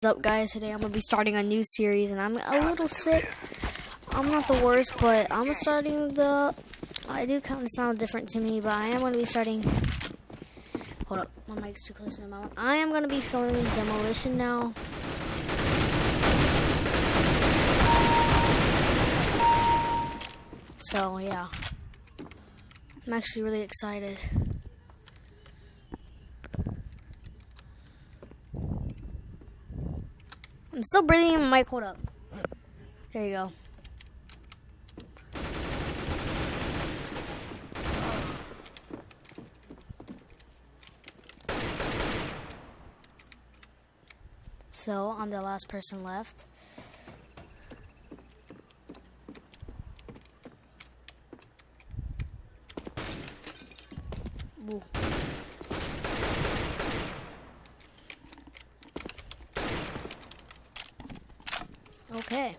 What's up, guys? Today I'm gonna be starting a new series, and I'm a little sick. I'm not the worst, but I'm starting the. I do kind of sound different to me, but I am gonna be starting. Hold up, my mic's too close to my mouth. I am gonna be filming Demolition now. So yeah, I'm actually really excited. I'm still breathing in my mic. Hold up. There you go. So, I'm the last person left. Ooh. Okay.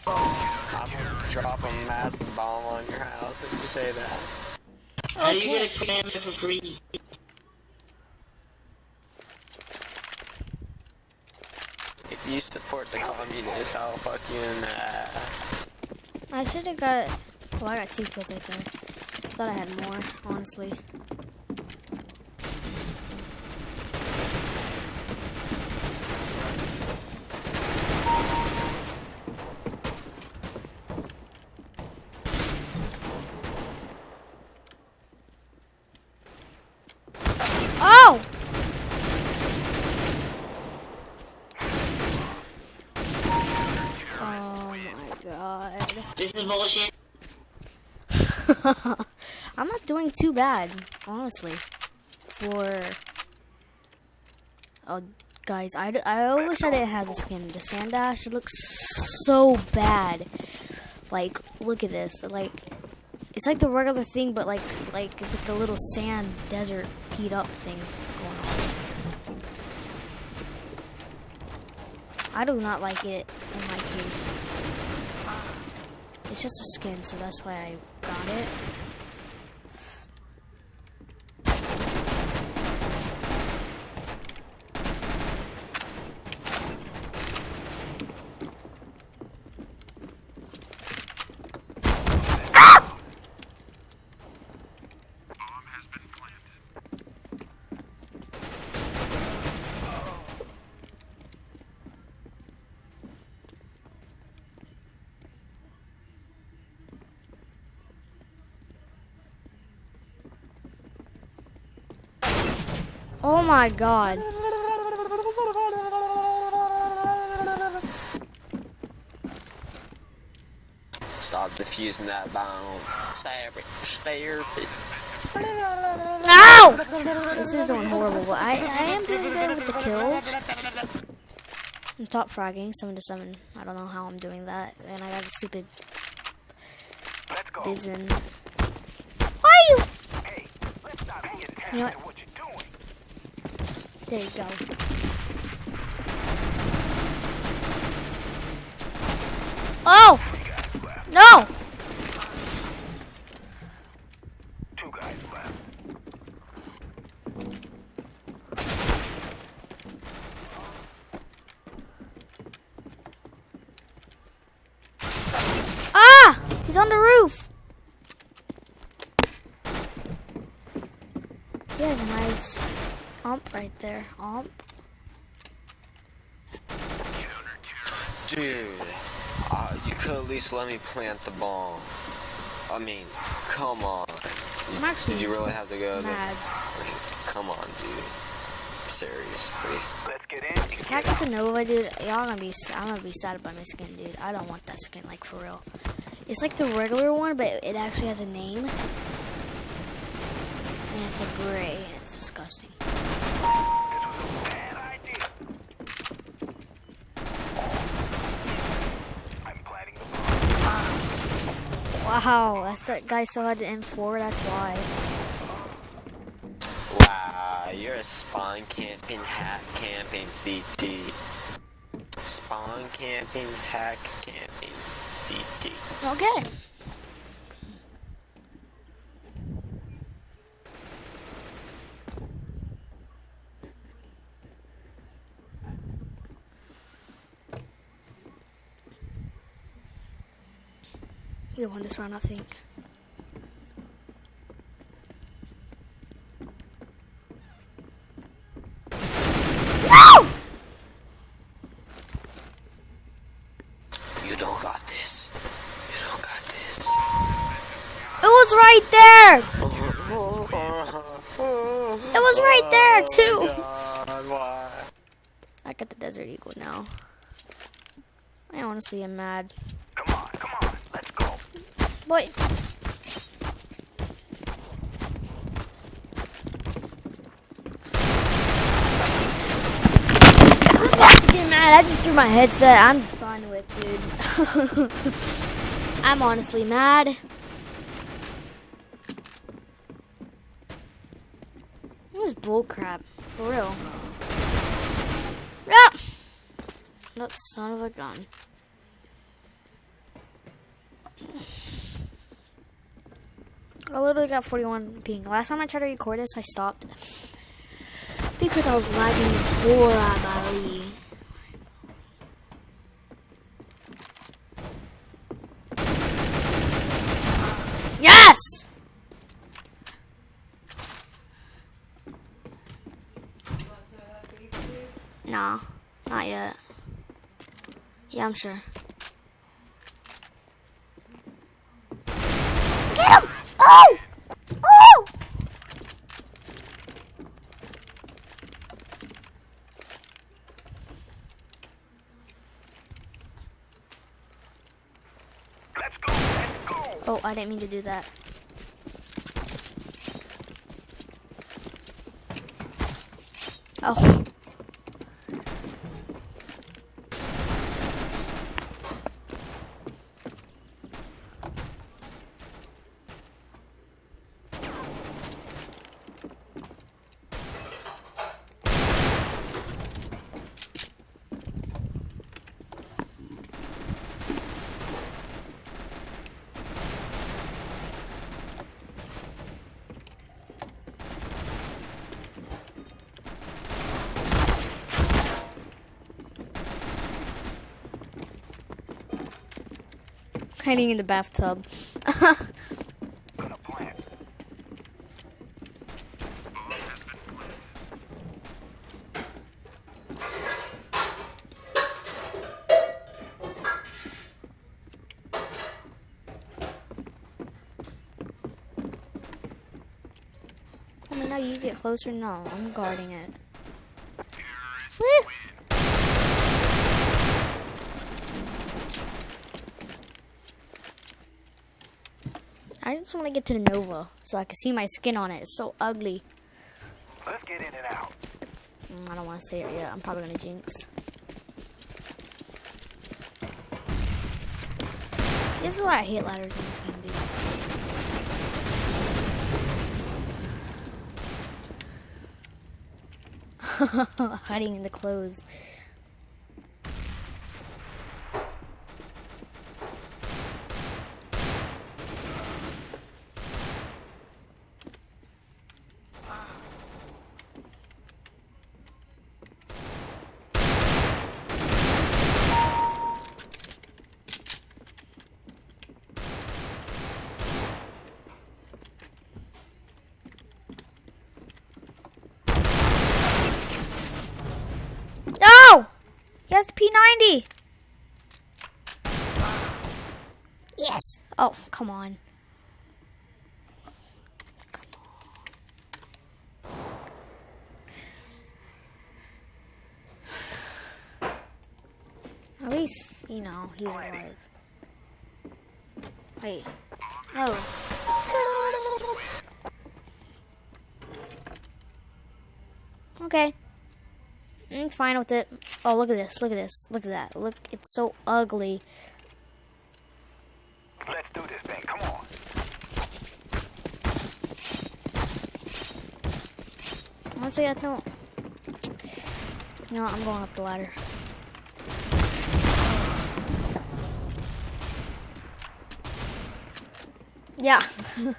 I'm gonna drop a massive bomb on your house if you say that. Okay. How do you get a command for free? If you support the communists, I'll fuck you in the ass. I should have got. Well, I got 2 kills right there. Thought I had more, honestly. Oh! Oh my god. This is bullshit. I'm not doing too bad, honestly. Oh, guys, I wish I didn't have the skin. The sand dash, it looks so bad. Like, look at this. Like, it's like the regular thing, but like with the little sand desert heat up thing going on. I do not like it in my case. It's just a skin, so that's why I got it. Oh my god. Stop defusing that bomb. Stare. No! This is doing horrible, but I am doing good with the kills. I'm top fragging 7 to 7. I don't know how I'm doing that. And I got a stupid Bizen. Why are you? You know what? There you go. Oh! No! 2 guys left. Ah! He's on the roof. He has a nice ump right there. Ump. Dude, you could at least let me plant the bomb. I mean, come on. I'm actually Did you really have to go there? mad. Okay, come on, dude. Seriously. Let's get in. If I get the Nova, dude, I'm gonna be sad about my skin, dude. I don't want that skin, like, for real. It's like the regular one, but it actually has a name. And it's a gray, and it's disgusting. This was a bad idea. I'm planting the bomb. Wow, that guy still had the M4, that's why. Wow, you're a spawn camping, hat camping CT. Spawn camping, hack camping, CT. Okay. You won this round, I think. No! You don't got this. You don't got this. It was right there! It was right there, too! God, why? I got the Desert Eagle now. I honestly am mad. Come on, let's go. Boy. Get mad. I just threw my headset. I'm done with, dude. I'm honestly mad. This is bullcrap. For real. Yeah. That son of a gun. I literally got 41 ping. Last time I tried to record this, I stopped because I was lagging horribly. Yes! Nah, not yet. Yeah, I'm sure. Get him! Oh! Oh! Let's go, let's go. Oh, I didn't mean to do that. Oh. Hiding in the bathtub. Gonna plant. I mean, now you get closer. No, I'm guarding it. I just want to get to the Nova so I can see my skin on it. It's so ugly. Let's get in and out. I don't want to say it yet. I'm probably going to jinx. This is why I hate ladders in this game, dude. Hiding in the clothes. No! He has the P90. Yes. Oh, come on. Come on. At least, you know, he's alive. Wait. Oh. Okay. I'm fine with it. Oh, look at this. Look at this. Look at that. Look, it's so ugly. Let's do this thing. Come on. Honestly, I don't. You know what? I'm going up the ladder. Yeah. I'm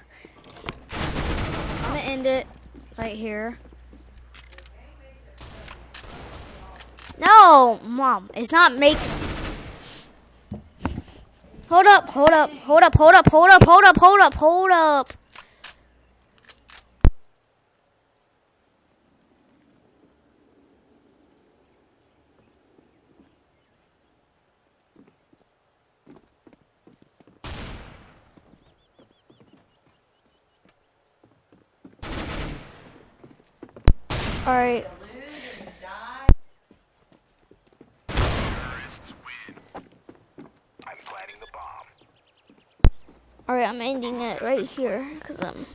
gonna end it right here. No, Mom, it's not make. Hold up, hold up, hold up, hold up, hold up, hold up, hold up, hold up. All right. I'm planting the bomb. All right, I'm ending it right here because I'm